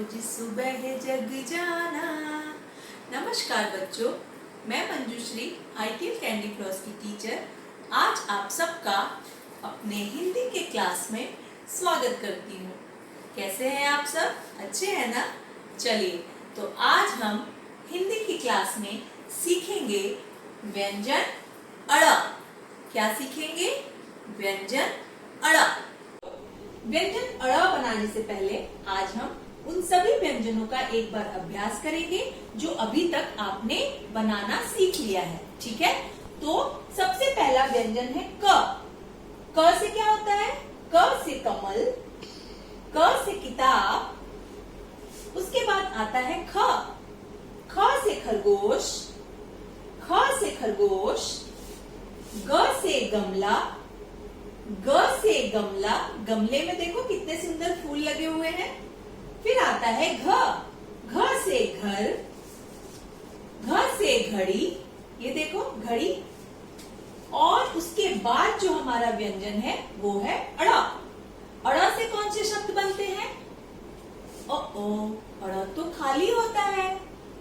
रोज सुबह जग जाना। नमस्कार बच्चों, मैं मंजुश्री आईटीएल कैंडी फ्लॉस की टीचर आज आप सबका अपने हिंदी के क्लास में स्वागत करती हूँ। कैसे हैं आप सब? अच्छे हैं ना? चलिए, तो आज हम हिंदी की क्लास में सीखेंगे व्यंजन अड़ा। क्या सीखेंगे? व्यंजन अड़ा। व्यंजन अड़ा बनाने से पहले आज हम उन सभी व्यंजनों का एक बार अभ्यास करेंगे जो अभी तक आपने बनाना सीख लिया है। ठीक है, तो सबसे पहला व्यंजन है क। क से क्या होता है? क से कमल, क से किताब, उसके बाद आता है ख। ख से खरगोश, ख से खरगोश, ग से गमला, ग से गमला, गमले में देखो कितने सुंदर फूल लगे हुए हैं। फिर आता है घ। घ से घर, घ से घड़ी, ये देखो घड़ी। और उसके बाद जो हमारा व्यंजन है वो है अड़ा। अड़ा से कौन से शब्द बनते हैं? अड़ा तो खाली होता है।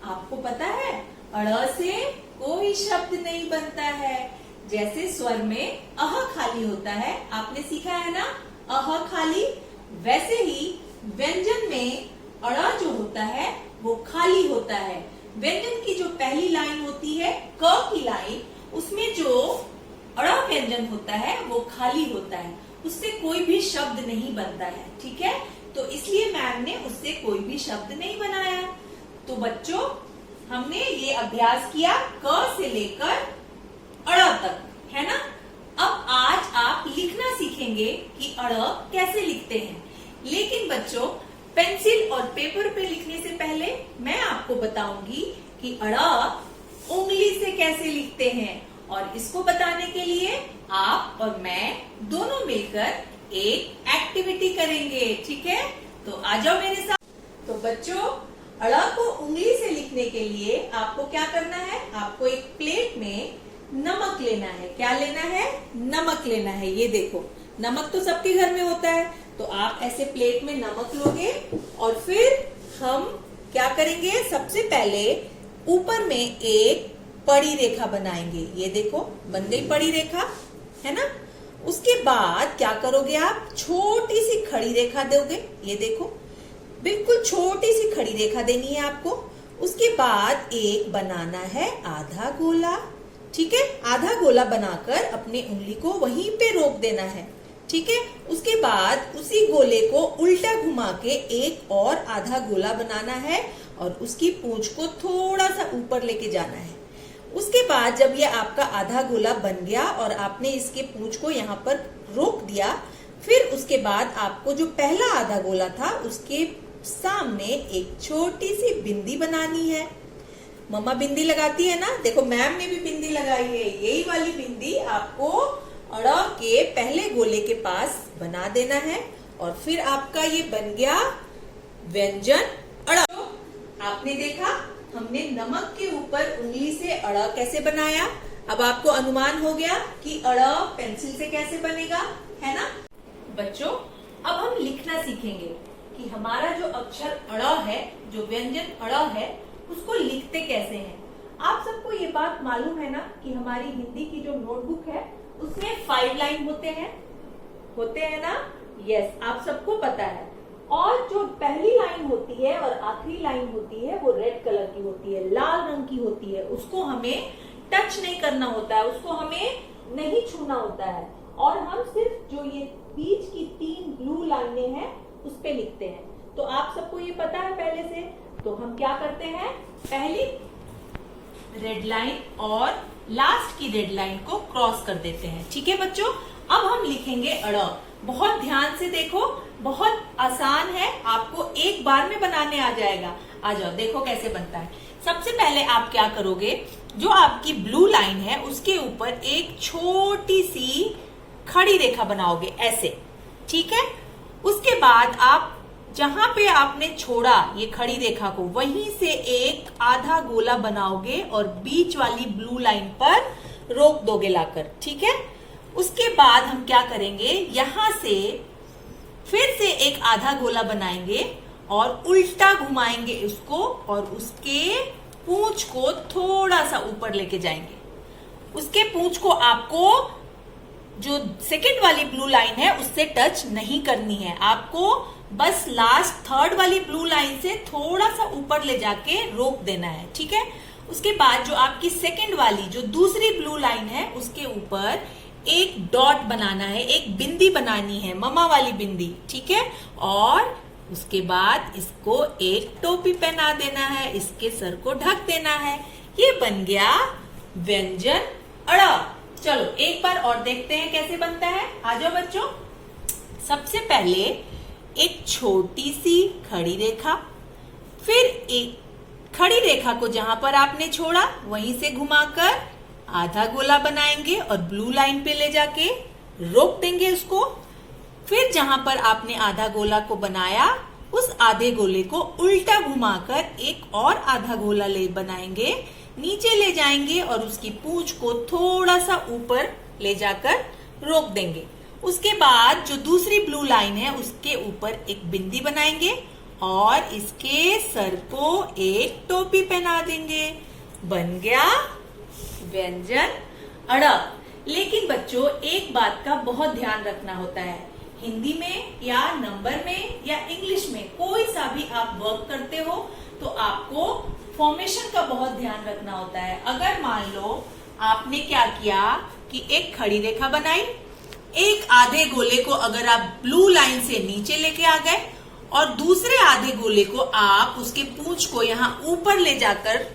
आपको पता है अड़ा से कोई शब्द नहीं बनता है। जैसे स्वर में अह खाली होता है, आपने सीखा है ना, अह खाली। वैसे ही व्यंजन में अड़ा जो होता है वो खाली होता है। व्यंजन की जो पहली लाइन होती है क की लाइन, उसमें जो अड़ा व्यंजन होता है वो खाली होता है, उससे कोई भी शब्द नहीं बनता है। ठीक है, तो इसलिए मैम ने उससे कोई भी शब्द नहीं बनाया। तो बच्चों, हमने ये अभ्यास किया क से लेकर अड़ा तक, है ना। अब आज आप लिखना सीखेंगे कि अड़ा कैसे लिखते हैं। लेकिन बच्चों, पेंसिल और पेपर पे लिखने से पहले मैं आपको बताऊंगी कि अड़ा उंगली से कैसे लिखते हैं। और इसको बताने के लिए आप और मैं दोनों मिलकर एक एक्टिविटी करेंगे। ठीक है, तो आ जाओ मेरे साथ। तो बच्चों, अड़ा को उंगली से लिखने के लिए आपको क्या करना है? आपको एक प्लेट में नमक लेना है। क्या लेना है? नमक लेना है। ये देखो, नमक तो सबके घर में होता है, तो आप ऐसे प्लेट में नमक लोगे और फिर हम क्या करेंगे? सबसे पहले ऊपर में एक पड़ी रेखा बनाएंगे। ये देखो, बन गई पड़ी रेखा, है ना। उसके बाद क्या करोगे आप? छोटी सी खड़ी रेखा दोगे। ये देखो, बिल्कुल छोटी सी खड़ी रेखा देनी है आपको। उसके बाद एक बनाना है आधा गोला। ठीक है, आधा गोला बनाकर अपने उंगली को वहीं पे रोक देना है। ठीक है, उसके बाद उसी गोले को उल्टा घुमा के एक और आधा गोला बनाना है और उसकी पूंछ को थोड़ा सा ऊपर लेके जाना है। उसके बाद जब ये आपका आधा गोला बन गया और आपने इसके पूंछ को यहाँ पर रोक दिया, फिर उसके बाद आपको जो पहला आधा गोला था उसके सामने एक छोटी सी बिंदी बनानी है। मम्मा बिंदी लगाती है ना, देखो मैम ने भी बिंदी लगाई है। यही वाली बिंदी आपको अड़ा के पहले गोले के पास बना देना है और फिर आपका ये बन गया व्यंजन अड़ा। तो आपने देखा हमने नमक के ऊपर उंगली से अड़ा कैसे बनाया। अब आपको अनुमान हो गया कि अड़ा पेंसिल से कैसे बनेगा, है ना। बच्चों, अब हम लिखना सीखेंगे कि हमारा जो अक्षर अड़ा है, जो व्यंजन अड़ा है, उसको लिखते कैसे हैं। आप सबको ये बात मालूम है ना कि हमारी हिंदी की जो नोटबुक है उसमें 5 लाइन होते हैं ना। यस, आप सबको पता है। और जो पहली लाइन होती है और आखिरी लाइन होती है वो रेड कलर की होती है, लाल रंग की होती है। उसको हमें टच नहीं करना होता है, उसको हमें नहीं छूना होता है। और हम सिर्फ जो ये बीच की 3 ब्लू लाइनें हैं उस पे लिखते हैं। तो आप सबको ये पता है पहले से। तो हम क्या करते हैं? पहली रेड लाइन और लास्ट की रेड लाइन को क्रॉस कर देते हैं। ठीक है बच्चों, अब हम लिखेंगे अड़ा। बहुत ध्यान से देखो, बहुत आसान है, आपको एक बार में बनाने आ जाएगा। आ जाओ, देखो कैसे बनता है। सबसे पहले आप क्या करोगे? जो आपकी ब्लू लाइन है उसके ऊपर एक छोटी सी खड़ी रेखा बनाओगे ऐसे। ठीक है, उसके बाद आप जहां पे आपने छोड़ा ये खड़ी रेखा को, वहीं से एक आधा गोला बनाओगे और बीच वाली ब्लू लाइन पर रोक दोगे लाकर। ठीक है, उसके बाद हम क्या करेंगे? यहां से फिर से एक आधा गोला बनाएंगे और उल्टा घुमाएंगे उसको और उसके पूंछ को थोड़ा सा ऊपर लेके जाएंगे। उसके पूंछ को आपको जो सेकंड वाली ब्लू लाइन है उससे टच नहीं करनी है, आपको बस लास्ट थर्ड वाली ब्लू लाइन से थोड़ा सा ऊपर ले जाके रोक देना है, ठीक है। उसके बाद जो आपकी सेकंड वाली जो दूसरी ब्लू लाइन है उसके ऊपर एक डॉट बनाना है, एक बिंदी बनानी है, ममा वाली बिंदी, ठीक है। और उसके बाद इसको एक टोपी पहना देना है, इसके सर को ढक देना है। ये बन गया व्यंजन अड़। चलो एक बार और देखते हैं कैसे बनता है। आ जाओ बच्चों। सबसे पहले एक छोटी सी खड़ी रेखा, फिर एक खड़ी रेखा को जहां पर आपने छोड़ा वहीं से घुमाकर आधा गोला बनाएंगे और ब्लू लाइन पे ले जाके रोक देंगे उसको। फिर जहां पर आपने आधा गोला को बनाया उस आधे गोले को उल्टा घुमाकर एक और आधा गोला ले बनाएंगे, नीचे ले जाएंगे और उसकी पूंछ को थोड़ा सा ऊपर ले जाकर रोक देंगे। उसके बाद जो दूसरी ब्लू लाइन है उसके ऊपर एक बिंदी बनाएंगे और इसके सर को एक टोपी पहना देंगे। बन गया व्यंजन अड़। लेकिन बच्चों एक बात का बहुत ध्यान रखना होता है, हिंदी में या नंबर में या इंग्लिश में कोई सा भी आप वर्क करते हो तो आपको फॉर्मेशन का बहुत ध्यान रखना होता है। अगर मान लो आपने क्या किया कि एक खड़ी रेखा बनाई, एक आधे गोले को अगर आप ब्लू लाइन से नीचे लेके आ गए और दूसरे आधे गोले को आप उसके पूंछ को यहाँ ऊपर ले जाकर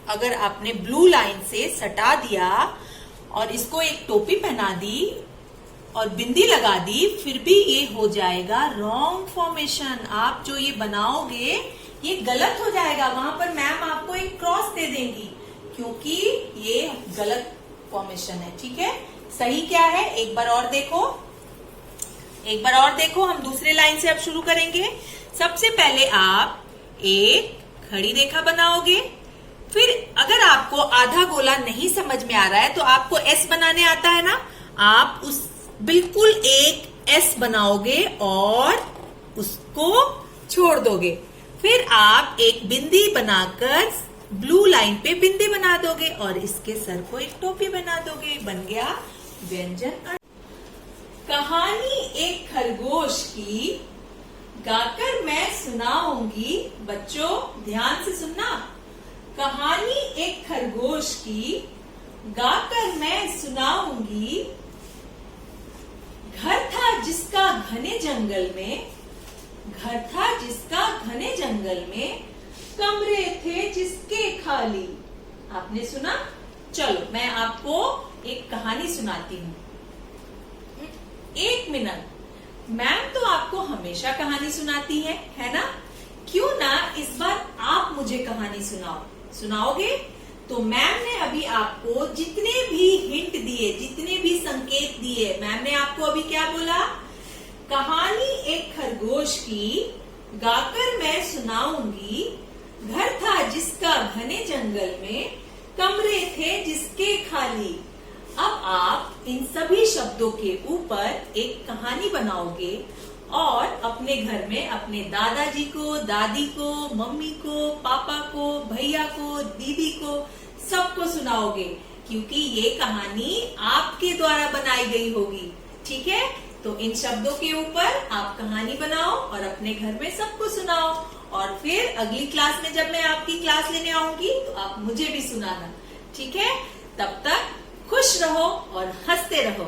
अगर आपने ब्लू लाइन से सटा दिया और इसको एक टोपी पहना दी और बिंदी लगा दी, फिर भी ये हो जाएगा रॉन्ग फॉर्मेशन। आप जो ये बनाओगे ये गलत हो जाएगा, वहां पर मैम आपको एक क्रॉस दे देंगी क्योंकि ये गलत फॉर्मेशन है, ठीक है। सही क्या है एक बार और देखो, एक बार और देखो। हम दूसरे लाइन से अब शुरू करेंगे। सबसे पहले आप एक खड़ी रेखा बनाओगे, फिर अगर आपको आधा गोला नहीं समझ में आ रहा है तो आपको एस बनाने आता है ना, आप उस बिल्कुल एक एस बनाओगे और उसको छोड़ दोगे। फिर आप एक बिंदी बनाकर ब्लू लाइन पे बिंदी बना दोगे और इसके सर को एक टोपी बना दोगे। बन गया व्यंजन। कहानी एक खरगोश की गाकर मैं सुनाऊंगी। बच्चों ध्यान से सुनना। कहानी एक खरगोश की गाकर मैं सुनाऊंगी। घर था जिसका घने जंगल में, घर था जिसका घने जंगल में, कमरे थे जिसके खाली। आपने सुना? चलो मैं आपको एक कहानी सुनाती हूँ। एक मिनट। मैम तो आपको हमेशा कहानी सुनाती है ना? क्यों ना इस बार आप मुझे कहानी सुनाओगे? तो मैम ने अभी आपको जितने भी हिंट दिए, जितने भी संकेत दिए, मैम ने आपको अभी क्या बोला? कहानी एक खरगोश की गाकर मैं सुनाऊंगी। घर था जिसका घने जंगल में, कमरे थे जिसके खाली। अब आप इन सभी शब्दों के ऊपर एक कहानी बनाओगे और अपने घर में अपने दादाजी को, दादी को, मम्मी को, पापा को, भैया को, दीदी को, सबको सुनाओगे क्योंकि ये कहानी आपके द्वारा बनाई गई होगी, ठीक है। तो इन शब्दों के ऊपर आप कहानी बनाओ और अपने घर में सबको सुनाओ और फिर अगली क्लास में जब मैं आपकी क्लास लेने आऊंगी तो आप मुझे भी सुनाना, ठीक है। तब तक खुश रहो और हंसते रहो।